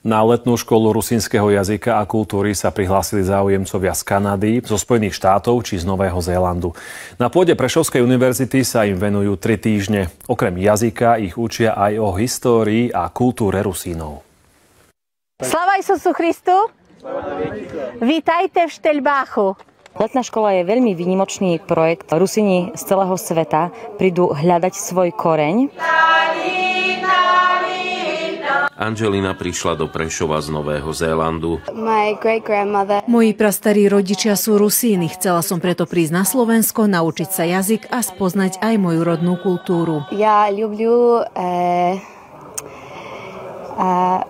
Na letnú školu rusínskeho jazyka a kultúry sa prihlásili záujemcovia z Kanady, zo Spojených štátov či z Nového Zélandu. Na pôde Prešovskej univerzity sa im venujú 3 týždne. Okrem jazyka ich učia aj o histórii a kultúre Rusínov. Sláva Isusu Christu! Vítajte v Štelbáchu. Letná škola je veľmi výnimočný projekt. Rusíni z celého sveta prídu hľadať svoj koreň. Angelina prišla do Prešova z Nového Zélandu. Moji prastarí rodičia sú Rusíni. Chcela som preto prísť na Slovensko, naučiť sa jazyk a spoznať aj moju rodnú kultúru. Ja ľúbim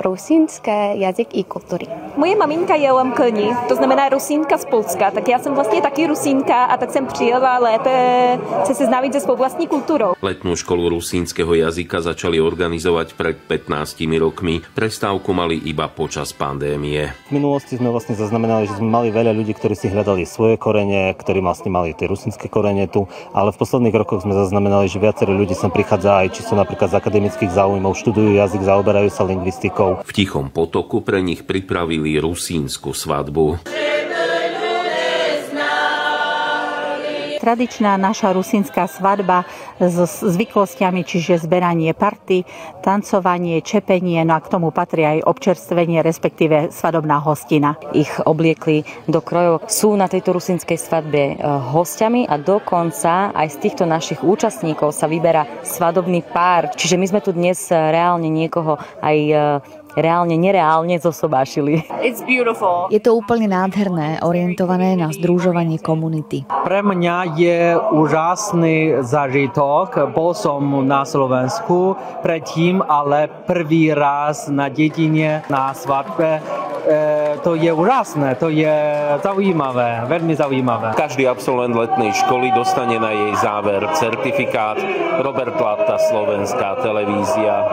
rusínske jazyk i kultúry. Moje maminka je Lemkoni, to znamená Rusínka z Polska, tak já jsem vlastně taky Rusínka a tak jsem přijela lépe se seznámit se svou vlastní kultúrou. Letnú školu rusínskeho jazyka začali organizovať pred 15 rokmi. Prestávku mali iba počas pandémie. V minulosti sme vlastne zaznamenali, že sme mali veľa ľudí, ktorí si hľadali svoje korene, ktorí vlastne mali tie rusínske korene tu, ale v posledných rokoch sme zaznamenali, že viacero ľudí sem prichádza aj čisto napríklad z akademických záujmov, študujú jazyk, zaoberajú sa lingvistikou. V Tichom potoku pre nich pripravili rusínsku svadbu. Tradičná naša rusínska svadba s zvyklostiami, čiže zberanie party, tancovanie, čepenie, no a k tomu patrí aj občerstvenie, respektíve svadobná hostina. Ich obliekli do krojov. Sú na tejto rusínskej svadbe hostiami a dokonca aj z týchto našich účastníkov sa vyberá svadobný pár. Čiže my sme tu dnes reálne niekoho aj nereálne zosobášili. Je to úplne nádherné, orientované na združovanie komunity. Pre mňa je úžasný zážitok. Bol som na Slovensku predtým, ale prvý raz na dedine, na svadbe. To je úžasné, to je zaujímavé, veľmi zaujímavé. Každý absolvent letnej školy dostane na jej záver certifikát Robert Platta, Slovenská televízia.